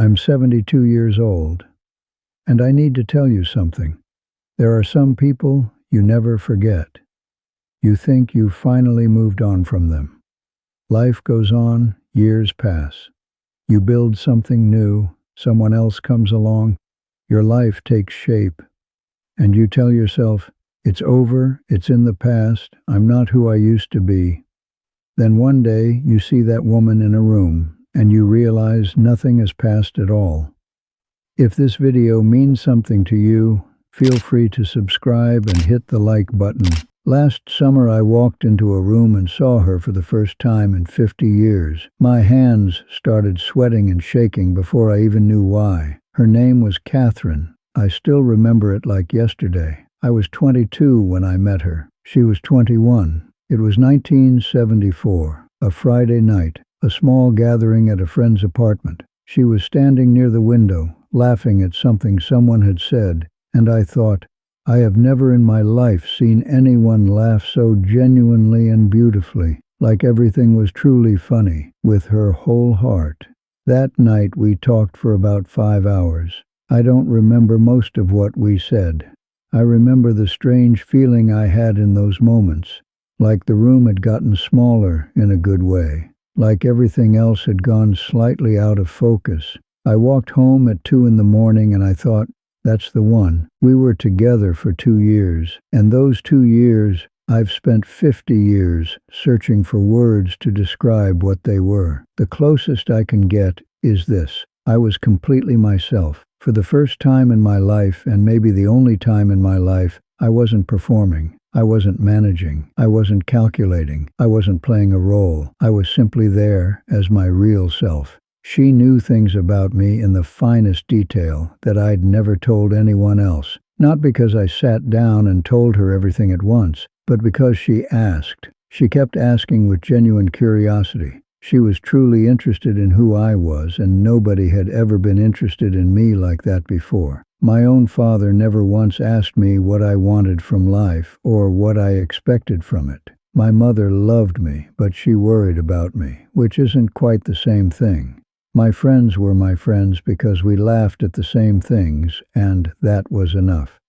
I'm 72 years old, and I need to tell you something. There are some people you never forget. You think you've finally moved on from them. Life goes on, years pass. You build something new, someone else comes along, your life takes shape, and you tell yourself, it's over, it's in the past, I'm not who I used to be. Then one day you see that woman in a room, and you realize nothing has passed at all. If this video means something to you, feel free to subscribe and hit the like button. Last summer I walked into a room and saw her for the first time in 50 years. My hands started sweating and shaking before I even knew why. Her name was Catherine. I still remember it like yesterday. I was 22 when I met her. She was 21. It was 1974, a Friday night, a small gathering at a friend's apartment. She was standing near the window, laughing at something someone had said, and I thought, I have never in my life seen anyone laugh so genuinely and beautifully, like everything was truly funny, with her whole heart. That night we talked for about 5 hours. I don't remember most of what we said. I remember the strange feeling I had in those moments, like the room had gotten smaller in a good way, like everything else had gone slightly out of focus. I walked home at 2 in the morning and I thought, that's the one. We were together for 2 years, and those 2 years, I've spent 50 years searching for words to describe what they were. The closest I can get is this. I was completely myself. For the first time in my life, and maybe the only time in my life, I wasn't performing. I wasn't managing. I wasn't calculating. I wasn't playing a role. I was simply there as my real self. She knew things about me in the finest detail that I'd never told anyone else, not because I sat down and told her everything at once, but because she asked. She kept asking with genuine curiosity. She was truly interested in who I was, and nobody had ever been interested in me like that before. My own father never once asked me what I wanted from life or what I expected from it. My mother loved me, but she worried about me, which isn't quite the same thing. My friends were my friends because we laughed at the same things, and that was enough.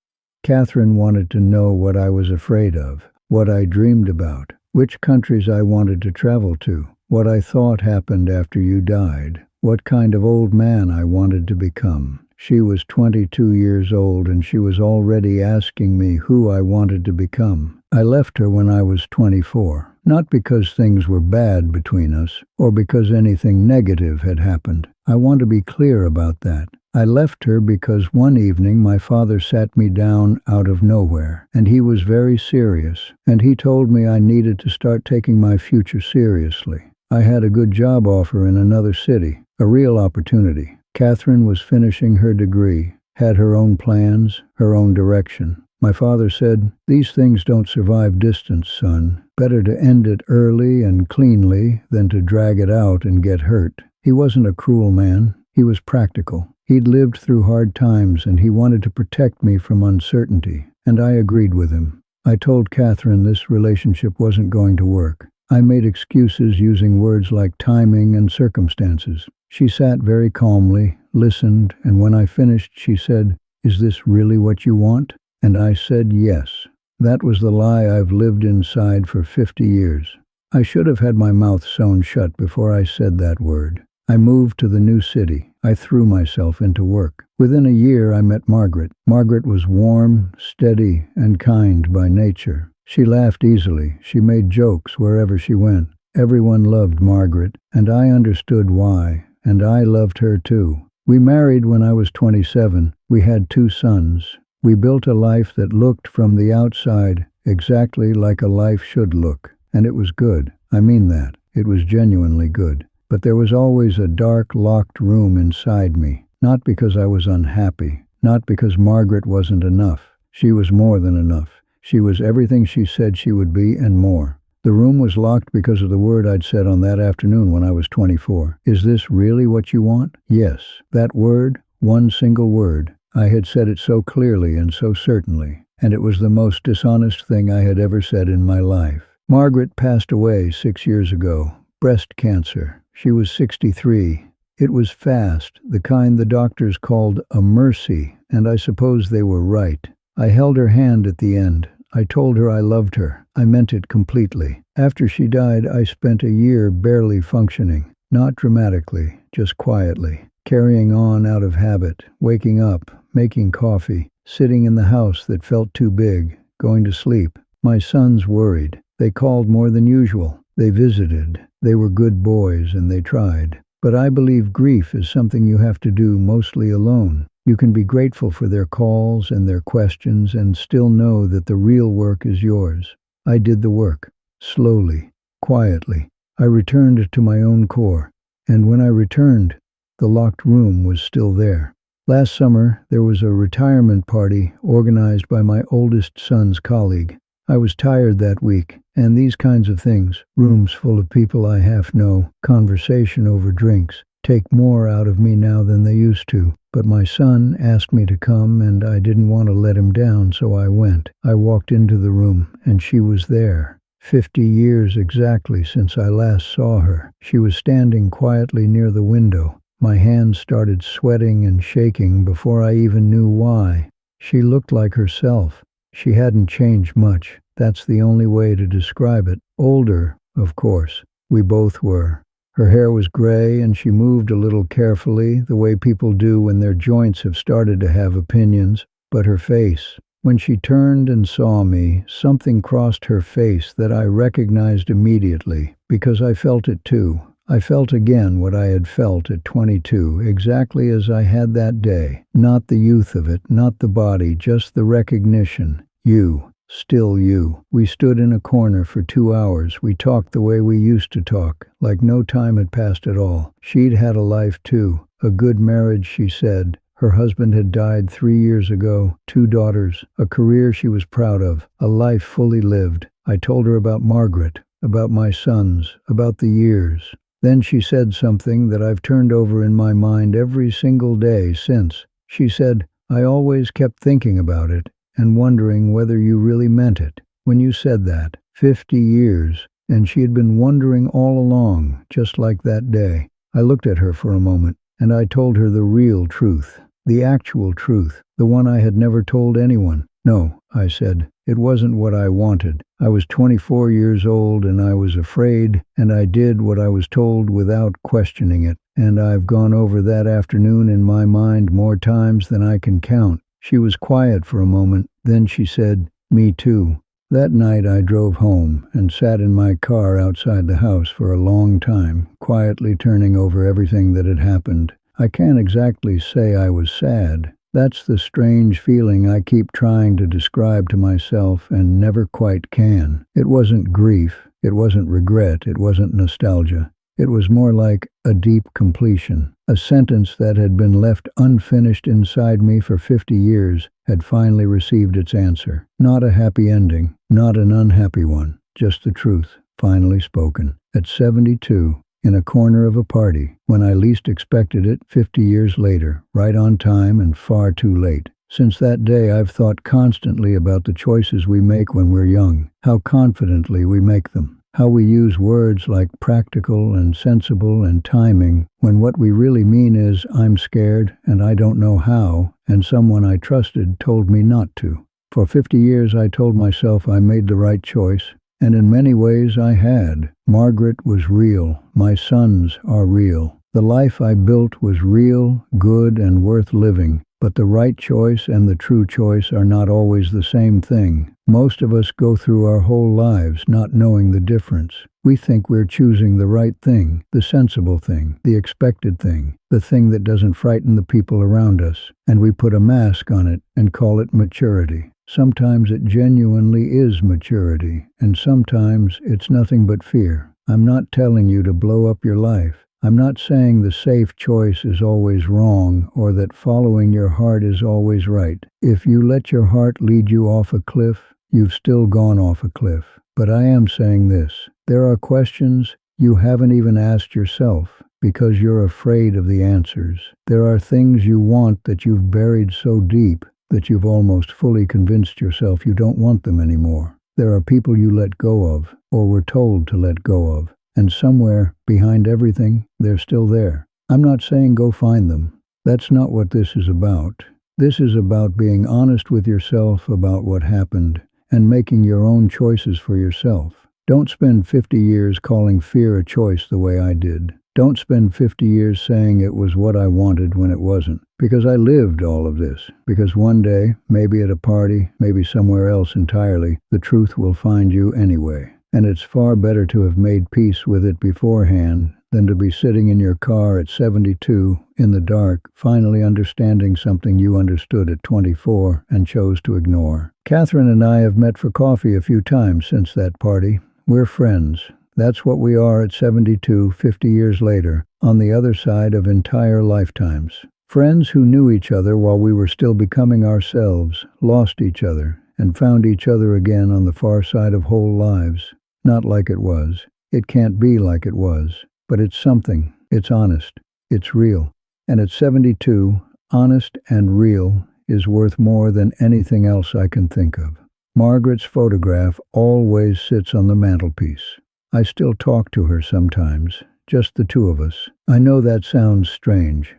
Catherine wanted to know what I was afraid of, what I dreamed about, which countries I wanted to travel to, what I thought happened after you died, what kind of old man I wanted to become. She was 22 years old and she was already asking me who I wanted to become. I left her when I was 24, not because things were bad between us or because anything negative had happened. I want to be clear about that. I left her because one evening my father sat me down out of nowhere, and he was very serious, and he told me I needed to start taking my future seriously. I had a good job offer in another city, a real opportunity. Catherine was finishing her degree, had her own plans, her own direction. My father said, "These things don't survive distance, son. Better to end it early and cleanly than to drag it out and get hurt." He wasn't a cruel man. He was practical. He'd lived through hard times and he wanted to protect me from uncertainty, and I agreed with him. I told Catherine this relationship wasn't going to work. I made excuses using words like timing and circumstances. She sat very calmly, listened, and when I finished she said, "Is this really what you want?" And I said yes. That was the lie I've lived inside for 50 years. I should have had my mouth sewn shut before I said that word. I moved to the new city. I threw myself into work. Within a year I met Margaret. Margaret was warm, steady, and kind by nature. She laughed easily. She made jokes wherever she went. Everyone loved Margaret, and I understood why, and I loved her too. We married when I was 27. We had 2 sons. We built a life that looked from the outside exactly like a life should look, and it was good. I mean that. It was genuinely good. But there was always a dark, locked room inside me, not because I was unhappy, not because Margaret wasn't enough. She was more than enough. She was everything she said she would be and more. The room was locked because of the word I'd said on that afternoon when I was 24. Is this really what you want? Yes. That word, one single word. I had said it so clearly and so certainly, and it was the most dishonest thing I had ever said in my life. Margaret passed away 6 years ago. Breast cancer. She was 63. It was fast, the kind the doctors called a mercy, and I suppose they were right. I held her hand at the end. I told her I loved her. I meant it completely. After she died, I spent a year barely functioning. Not dramatically, just quietly. Carrying on out of habit, waking up, making coffee, sitting in the house that felt too big, going to sleep. My sons worried. They called more than usual. They visited. They were good boys and they tried. But I believe grief is something you have to do mostly alone. You can be grateful for their calls and their questions and still know that the real work is yours. I did the work. Slowly, quietly. I returned to my own core. And when I returned, the locked room was still there. Last summer, there was a retirement party organized by my oldest son's colleague. I was tired that week, and these kinds of things, rooms full of people I half know, conversation over drinks, take more out of me now than they used to. But my son asked me to come, and I didn't want to let him down, so I went. I walked into the room, and she was there. 50 years exactly since I last saw her. She was standing quietly near the window. My hands started sweating and shaking before I even knew why. She looked like herself. She hadn't changed much. That's the only way to describe it. Older, of course. We both were. Her hair was gray and she moved a little carefully, the way people do when their joints have started to have opinions. But her face, when she turned and saw me, something crossed her face that I recognized immediately, because I felt it too. I felt again what I had felt at 22, exactly as I had that day. Not the youth of it, not the body, just the recognition. You, still you. We stood in a corner for 2 hours. We talked the way we used to talk, like no time had passed at all. She'd had a life too. A good marriage, she said. Her husband had died 3 years ago, 2 daughters, a career she was proud of, a life fully lived. I told her about Margaret, about my sons, about the years. Then she said something that I've turned over in my mind every single day since. She said, I always kept thinking about it and wondering whether you really meant it. When you said that, 50 years, and she had been wondering all along, just like that day. I looked at her for a moment, and I told her the real truth, the actual truth, the one I had never told anyone. No, I said, it wasn't what I wanted. I was 24 years old and I was afraid, and I did what I was told without questioning it. And I've gone over that afternoon in my mind more times than I can count. She was quiet for a moment, then she said, me too. That night I drove home and sat in my car outside the house for a long time, quietly turning over everything that had happened. I can't exactly say I was sad. That's the strange feeling I keep trying to describe to myself and never quite can. It wasn't grief, it wasn't regret, it wasn't nostalgia. It was more like a deep completion. A sentence that had been left unfinished inside me for 50 years had finally received its answer. Not a happy ending, not an unhappy one, just the truth, finally spoken. At 72, in a corner of a party, when I least expected it, 50 years later, right on time and far too late. Since that day, I've thought constantly about the choices we make when we're young, how confidently we make them, how we use words like practical and sensible and timing, when what we really mean is, I'm scared and I don't know how, and someone I trusted told me not to. For 50 years, I told myself I made the right choice. And in many ways I had. Margaret was real. My sons are real. The life I built was real, good, and worth living. But the right choice and the true choice are not always the same thing. Most of us go through our whole lives not knowing the difference. We think we're choosing the right thing, the sensible thing, the expected thing, the thing that doesn't frighten the people around us. And we put a mask on it and call it maturity. Sometimes it genuinely is maturity, and sometimes it's nothing but fear. I'm not telling you to blow up your life. I'm not saying the safe choice is always wrong or that following your heart is always right. If you let your heart lead you off a cliff, you've still gone off a cliff. But I am saying this. There are questions you haven't even asked yourself because you're afraid of the answers. There are things you want that you've buried so deep that you've almost fully convinced yourself you don't want them anymore. There are people you let go of, or were told to let go of, and somewhere, behind everything, they're still there. I'm not saying go find them. That's not what this is about. This is about being honest with yourself about what happened and making your own choices for yourself. Don't spend 50 years calling fear a choice the way I did. Don't spend 50 years saying it was what I wanted when it wasn't. Because I lived all of this. Because one day, maybe at a party, maybe somewhere else entirely, the truth will find you anyway. And it's far better to have made peace with it beforehand than to be sitting in your car at 72, in the dark, finally understanding something you understood at 24 and chose to ignore. Catherine and I have met for coffee a few times since that party. We're friends. That's what we are at 72, 50 years later, on the other side of entire lifetimes. Friends who knew each other while we were still becoming ourselves, lost each other, and found each other again on the far side of whole lives. Not like it was. It can't be like it was. But it's something. It's honest. It's real. And at 72, honest and real is worth more than anything else I can think of. Margaret's photograph always sits on the mantelpiece. I still talk to her sometimes, just the two of us. I know that sounds strange.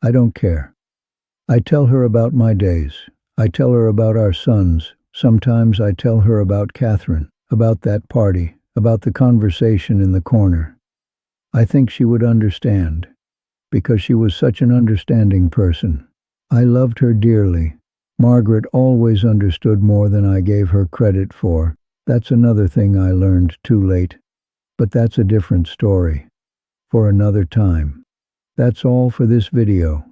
I don't care. I tell her about my days. I tell her about our sons. Sometimes I tell her about Catherine, about that party, about the conversation in the corner. I think she would understand, because she was such an understanding person. I loved her dearly. Margaret always understood more than I gave her credit for. That's another thing I learned too late. But that's a different story. For another time. That's all for this video.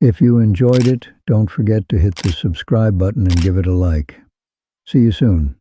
If you enjoyed it, don't forget to hit the subscribe button and give it a like. See you soon.